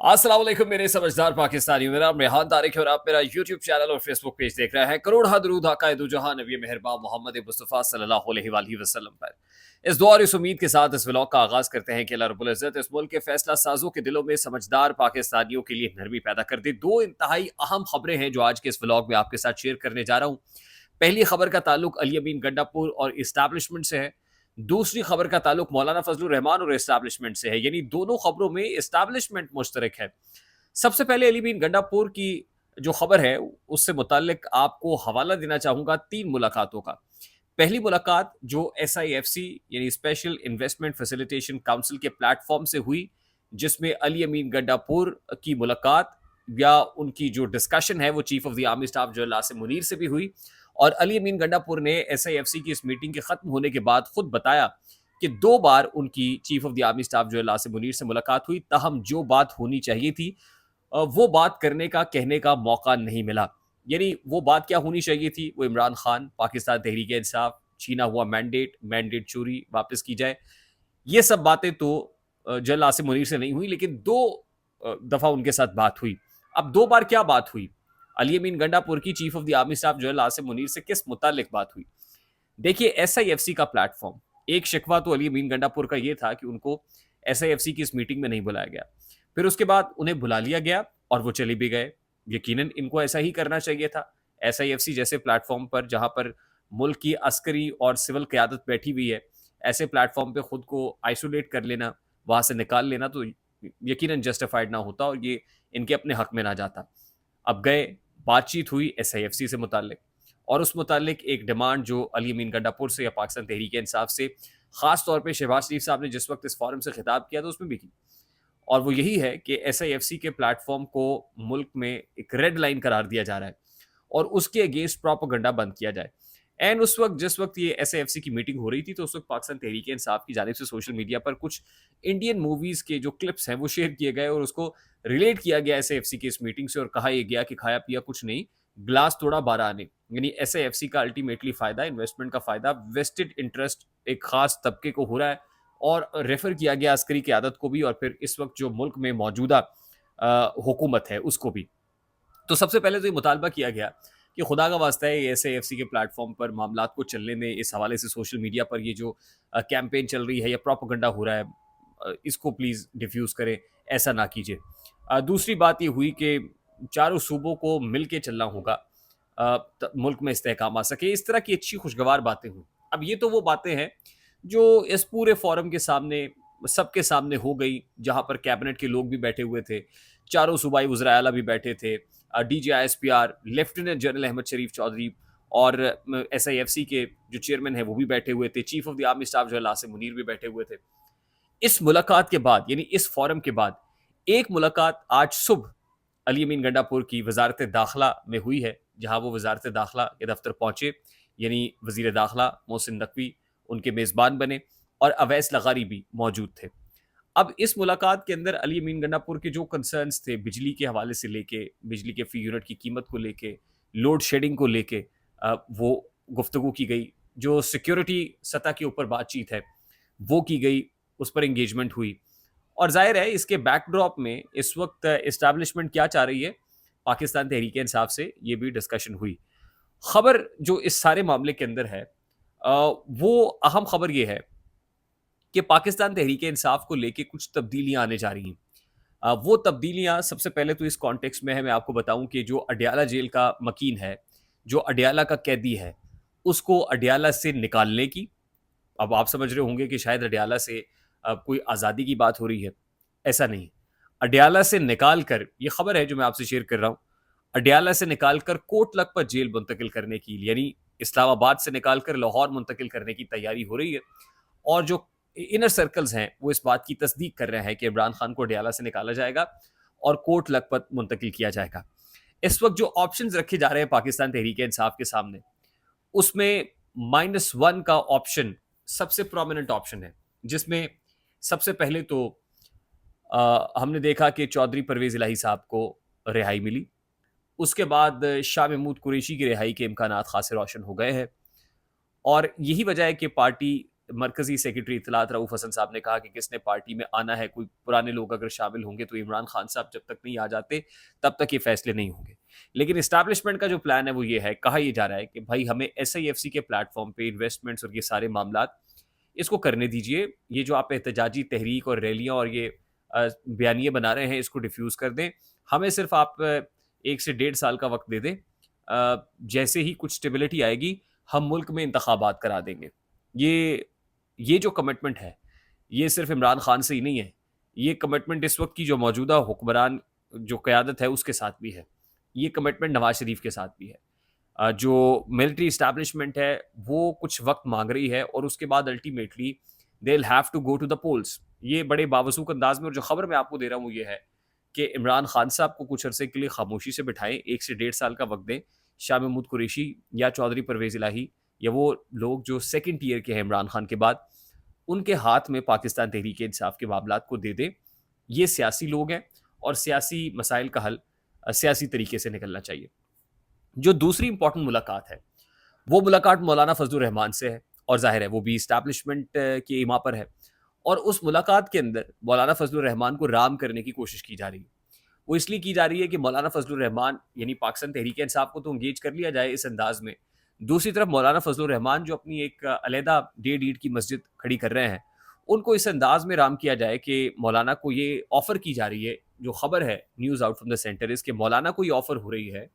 अस्सलाम वालेकुम मेरे समझदार पाकिस्तानियों। मेरा नाम रेहान तारिक है और आप मेरा यूट्यूब चैनल और फेसबुक पेज देख रहे हैं। करोड़ दरूद आका दो जहां नबी मेहरबान मोहम्मद मुस्तफ़ा सल्लल्लाहु अलैहि वसल्लम पर। इस दुआ और इस उम्मीद के साथ इस व्लॉग का आगाज करते हैं कि अल्लाह रब्बुल इज़्ज़त इस मुल्क के फैसला साजों के दिलों में समझदार पाकिस्तानियों के लिए नरमी पैदा कर दे। दो इंतहाई अहम खबरें हैं जो आज के इस व्लॉग में आपके साथ शेयर करने जा रहा हूँ। पहली खबर का ताल्लुक अली अमीन गंडापुर और इस्टेब्लिशमेंट से है। दूसरी खबर का ताल्लुक मौलाना फजलुर रहमान और इस्टेब्लिशमेंट से है, यानी दोनों खबरों में इस्टेब्लिशमेंट मुश्तरक है। सबसे पहले अली बिन गंडापुर की जो खबर है उससे मुतालिक आपको हवाला देना चाहूंगा तीन मुलाकातों का। पहली मुलाकात जो SIFC यानी स्पेशल इन्वेस्टमेंट फैसिलिटेशन काउंसिल के प्लेटफॉर्म से हुई, जिसमें अली अमीन गंडापुर की मुलाकात या उनकी जो डिस्कशन है वो chief of the army staff general Asim Munir से भी हुई। और अली अमीन गंडापुर ने SIFC की इस मीटिंग के खत्म होने के बाद खुद बताया कि दो बार उनकी chief of the army staff general Asim Munir से मुलाकात हुई, ताहम जो बात होनी चाहिए थी वो बात करने का कहने का मौका नहीं मिला। यानी वो बात क्या होनी चाहिए थी, वो इमरान खान, पाकिस्तान तहरीक इंसाफ, छीना हुआ मैंडेट चोरी वापस की जाए। ये सब बातें तो जनरल आसिम मुनीर से नहीं हुई, लेकिन दो दफा उनके साथ बात हुई। अब दो बार क्या बात हुई, अली अमीन गंडापुर की chief of the army staff general Asim Munir से किस मुतालिक बात हुई। देखिए, SIFC का प्लेटफॉर्म, एक शिकवा तो अली अमीन गंडापुर का ये था कि उनको SIFC की इस मीटिंग में नहीं बुलाया गया। फिर उसके बाद उन्हें बुला लिया गया और वो चले भी गए। यकीनन इनको ऐसा ही करना चाहिए था। SIFC जैसे प्लेटफॉर्म पर, जहां पर मुल्क की अस्करी और सिविल क़यादत बैठी हुई है, ऐसे प्लेटफॉर्म पे खुद को आइसोलेट कर लेना, वहां से निकाल लेना तो यकीनन जस्टिफाइड ना होता और ये इनके अपने हक में ना जाता। अब गए, बातचीत हुई SIFC से मुतालिक, और उस मुतालिक एक डिमांड जो अली अमीन गंडापुर से या पाकिस्तान तहरीक इंसाफ से, खास तौर पे शहबाज शरीफ साहब ने जिस वक्त इस फोरम से खिताब किया था उसमें भी की, और वो यही है कि SIFC के प्लेटफॉर्म को मुल्क में एक रेड लाइन करार दिया जा रहा है और उसके अगेंस्ट प्रोपेगेंडा बंद किया जाए। एंड उस वक्त जिस वक्त ये SIFC की मीटिंग हो रही थी, तो उस वक्त पाकिस्तान तहरीक इंसाफ की जानिब से सोशल मीडिया पर कुछ इंडियन मूवीज के जो क्लिप्स हैं वो शेयर किए गए और उसको रिलेट किया गया SIFC की इस मीटिंग से, और कहा यह गया कि खाया पिया कुछ नहीं, ग्लास तोड़ा 12 आने। यानी SIFC का अल्टीमेटली फायदा, इन्वेस्टमेंट का फायदा वेस्टेड इंटरेस्ट एक खास तबके को हो रहा है, और रेफर किया गया अस्करी की आदत को भी, और फिर इस वक्त जो मुल्क में मौजूदा हुकूमत है उसको भी। तो सबसे पहले तो ये मुतालबा किया गया कि खुदा का वास्ता है SIFC के प्लेटफॉर्म पर मामला को चलने में, इस हवाले से सोशल मीडिया पर ये जो कैंपेन चल रही है या प्रोपेगेंडा हो रहा है, इसको प्लीज़ डिफ्यूज़ करें, ऐसा ना कीजिए। दूसरी बात ये हुई कि चारों सूबों को मिल के चलना होगा, मुल्क में इस्तेहकाम आ सके, इस तरह की अच्छी खुशगवार बातें हुई। अब ये तो वो बातें हैं जो इस पूरे फोरम के सामने, सबके सामने हो गई, जहां पर कैबिनेट के लोग भी बैठे हुए थे, चारों सूबाई वज़रा आला भी बैठे थे, DGISPR लेफ्टिनेंट जनरल अहमद शरीफ चौधरी और SIFC के जो चेयरमैन है वो भी बैठे हुए थे, chief of the army staff general Asim Munir भी बैठे हुए थे। इस मुलाकात के बाद, यानी इस फोरम के बाद, एक मुलाकात आज सुबह अली अमीन गंडापुर की वजारत दाखिला में हुई है, जहां वो वजारत दाखिला के दफ्तर पहुंचे, यानी वजीर दाखिला मोहसिन नकवी उनके मेज़बान बने और अवैस लगारी भी मौजूद थे। अब इस मुलाकात के अंदर अली अमीन गंडापुर के जो कंसर्न्स थे, बिजली के हवाले से लेके, बिजली के फी यूनिट की कीमत को लेके, लोड शेडिंग को लेके, वो गुफ्तगू की गई। जो सिक्योरिटी सतह के ऊपर बातचीत है वो की गई, उस पर इंगेजमेंट हुई। और जाहिर है इसके बैकड्रॉप में इस वक्त इस्टेब्लिशमेंट क्या चाह रही है, पाकिस्तान तहरीक इंसाफ से ये भी डिस्कशन हुई। खबर जो इस सारे मामले के अंदर है, वो अहम खबर ये है कि पाकिस्तान तहरीक इंसाफ को लेके कुछ तब्दीलियां आने जा रही हैं। वो तब्दीलियां सबसे पहले तो इस कॉन्टेक्स्ट में है, मैं आपको बताऊं कि जो अडयाला जेल का मकीन है, जो अडयाला का कैदी है, उसको अडयाला से निकालने की। अब आप समझ रहे होंगे कि शायद अडयाला से कोई आज़ादी की बात हो रही है, ऐसा नहीं। अडयाला से निकाल कर, ये खबर है जो मैं आपसे शेयर कर रहा हूँ, अडयाला से निकाल कर कोट लखपत जेल मुंतकिल करने की, यानी इस्लामाबाद से निकाल कर लाहौर मुंतकिल करने की तैयारी हो रही है। और जो इनर सर्कल्स हैं वो इस बात की तस्दीक कर रहे हैं कि इमरान खान को अडयाला से निकाला जाएगा और कोट लखपत मुंतकिल किया जाएगा। इस वक्त जो ऑप्शंस रखे जा रहे हैं पाकिस्तान तहरीक इंसाफ के सामने, उसमें -1 का ऑप्शन सबसे प्रोमिनेंट ऑप्शन है, जिसमें सबसे पहले तो हमने देखा कि चौधरी परवेज इलाही साहब को रिहाई मिली। उसके बाद शाह महमूद कुरैशी की रिहाई के इम्कानात खासे रोशन हो गए हैं, और यही वजह है कि पार्टी मरकज़ी सेक्रेटरी इत्तलात रऊफ़ हसन साहब ने कहा कि किसने पार्टी में आना है, कोई पुराने लोग अगर शामिल होंगे तो इमरान खान साहब जब तक नहीं आ जाते, तब तक ये फैसले नहीं होंगे। लेकिन एस्टैब्लिशमेंट का जो प्लान है वो ये है, कहा ये जा रहा है कि भाई हमें एसआईएफसी के प्लेटफ़ॉर्म पे इन्वेस्टमेंट्स और ये सारे मामलात इसको करने दीजिए। ये जो आप एहतजाजी तहरीक और रैलियाँ और ये बयानिए बना रहे हैं, इसको डिफ्यूज़ कर दें। हमें सिर्फ़ आप 1 से डेढ़ साल का वक़्त दे दें। जैसे ही कुछ स्टेबिलिटी आएगी, हम मुल्क में इंतखाबात करा देंगे। ये जो कमिटमेंट है, ये सिर्फ़ इमरान खान से ही नहीं है। ये कमिटमेंट इस वक़्त की जो मौजूदा हुक्मरान जो क़यादत है, उसके साथ भी है। ये कमिटमेंट नवाज़ शरीफ के साथ भी है। जो मिलिट्री एस्टैब्लिशमेंट है, वो कुछ वक़्त माँग रही है और उसके बाद ultimately they will have to go to the polls. ये बड़े बावसूख अंदाज़ में, और जो खबर मैं आपको दे रहा हूँ वो ये है कि इमरान खान साहब को कुछ अरसे के लिए खामोशी से बिठाएँ, 1 से डेढ़ साल का वक़्त दें। शाह महमूद कुरैशी या चौधरी परवेज़ इलाही या वो लोग जो सेकंड टियर के हैं इमरान खान के बाद, उनके हाथ में पाकिस्तान तहरीक-ए-इंसाफ के मामलात को दे दें। ये सियासी लोग हैं और सियासी मसाइल का हल सियासी तरीके से निकलना चाहिए। जो दूसरी इंपॉर्टेंट मुलाकात है, वो मुलाकात मौलाना फजलुर रहमान से है और ज़ाहिर है वो भी एस्टैब्लिशमेंट की इमा पर है और उस मुलाकात के अंदर मौलाना फजलुर रहमान को राम करने की कोशिश की जा रही है। वो इसलिए की जा रही है कि मौलाना फजलुर रहमान यानी पाकिस्तान तहरीक-ए-इंसाफ को तो एंगेज कर लिया जाए इस अंदाज़ में। दूसरी तरफ मौलाना फजलुर रहमान जो अपनी एक अलहदा डेढ़ ईंट की मस्जिद खड़ी कर रहे हैं, उनको इस अंदाज़ में राम किया जाए कि मौलाना को ये ऑफ़र की जा रही है, जो खबर है news out from the centre is कि मौलाना को ये ऑफ़र हो रही है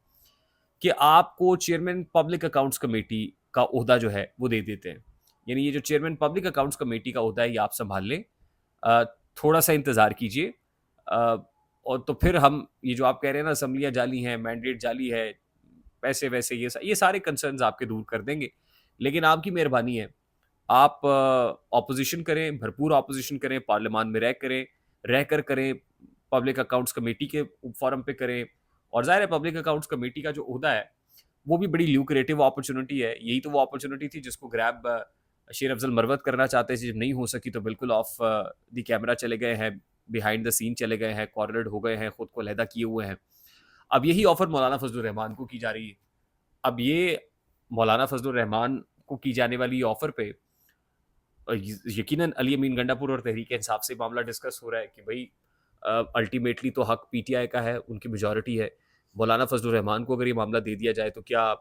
कि आपको चेयरमैन पब्लिक अकाउंट्स कमेटी का ओहदा जो है वो दे देते हैं। यानी ये जो चेयरमैन पब्लिक अकाउंट्स कमेटी का ओहदा है ये आप सँभाल लें। अ, थोड़ा-सा इंतज़ार कीजिए। और तो फिर हम ये जो आप कह रहे हैं ना असम्बलियाँ जाली हैं, मैंडेट जाली है, पैसे-वैसे ये सारे कंसर्न्स आपके दूर कर देंगे। लेकिन आपकी मेहरबानी है, आप ऑपोज़िशन करें, भरपूर ऑपोज़िशन करें, पार्लियामान में रहकर करें, पब्लिक अकाउंट्स कमेटी के फ़ोरम पे करें और ज़ाहिर है पब्लिक अकाउंट्स कमेटी का जो ओहदा है, वो भी बड़ी ल्यूक्रेटिव अपॉर्च्युनिटी है। यही तो वो अपॉर्च्युनिटी थी जिसको ग्रैब शेर अफ़ज़ल मरवत करना चाहते थे, जब नहीं हो सकी तो बिल्कुल ऑफ द कैमरा चले गए हैं, बिहाइंड द सीन चले गए हैं, कॉर्नर्ड हो गए हैं, खुद को अलहदा किए हुए हैं। अब यही ऑफ़र मौलाना फज़लुर रहमान को की जा रही है। अब ये मौलाना फज़लुर रहमान को की जाने वाली ये ऑफ़र पे यकीनन अली अमीन गंडापुर और तहरीक-ए-इंसाफ से मामला डिस्कस हो रहा है कि भई अल्टीमेटली तो हक पीटीआई का है, उनकी मेजॉरिटी है। मौलाना फज़लुर रहमान को अगर ये मामला दे दिया जाए तो क्या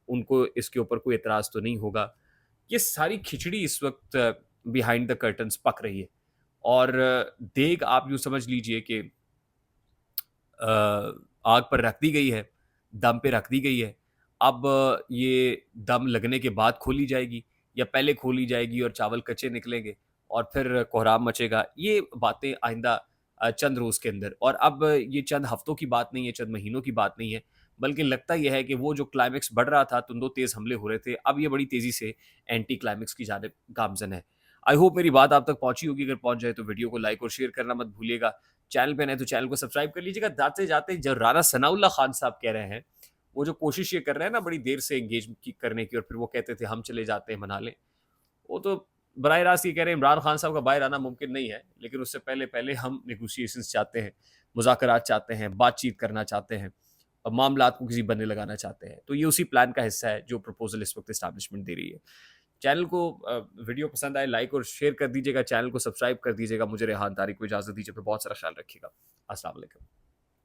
उनको इसके ऊपर कोई एतराज़ तो नहीं होगा? ये सारी खिचड़ी इस वक़्त बिहाइंड द कर्टन्स पक रही है और देग आप यूँ समझ लीजिए कि आग पर रख दी गई है, दम पे रख दी गई है। अब ये दम लगने के बाद खोली जाएगी या पहले खोली जाएगी और चावल कच्चे निकलेंगे और फिर कोहराम मचेगा। ये बातें आइंदा चंद रोज़ के अंदर, और अब ये चंद हफ्तों की बात नहीं है, चंद महीनों की बात नहीं है, बल्कि लगता ये है कि वो जो क्लाइमेक्स बढ़ रहा था, तुंदो-तेज़ हमले हो रहे थे, अब ये बड़ी तेज़ी से एंटी क्लाइमेक्स की जानिब गामज़न है। आई होप मेरी बात आप तक पहुँची होगी। अगर पहुँच जाए तो वीडियो को लाइक और शेयर करना मत भूलिएगा। चैनल पे नए तो चैनल को सब्सक्राइब कर लीजिएगा। जाते-जाते जो राना सनाउल्लाह खान साहब कह रहे हैं, वो जो कोशिश ये कर रहे हैं ना बड़ी देर से एंगेज की करने की, और फिर वो कहते थे हम चले जाते हैं मना लें। वो तो बराह रास्त ये कह रहे हैं इमरान खान साहब का बाहर आना मुमकिन नहीं है, लेकिन उससे पहले-पहले हम नेगोशिएशंस चाहते हैं, मुज़ाकरात चाहते हैं, बातचीत करना चाहते हैं और मामलात को किसी बन्ने लगाना चाहते हैं। तो ये उसी प्लान का हिस्सा है जो प्रपोज़ल इस वक़्त एस्टैब्लिशमेंट दे रही है। चैनल को वीडियो पसंद आए लाइक और शेयर कर दीजिएगा, चैनल को सब्सक्राइब कर दीजिएगा। मुझे रेहान तारिक को इजाज़त दीजिए, अपना बहुत सारा ख्याल रखिएगा। अस्सलाम वालेकुम।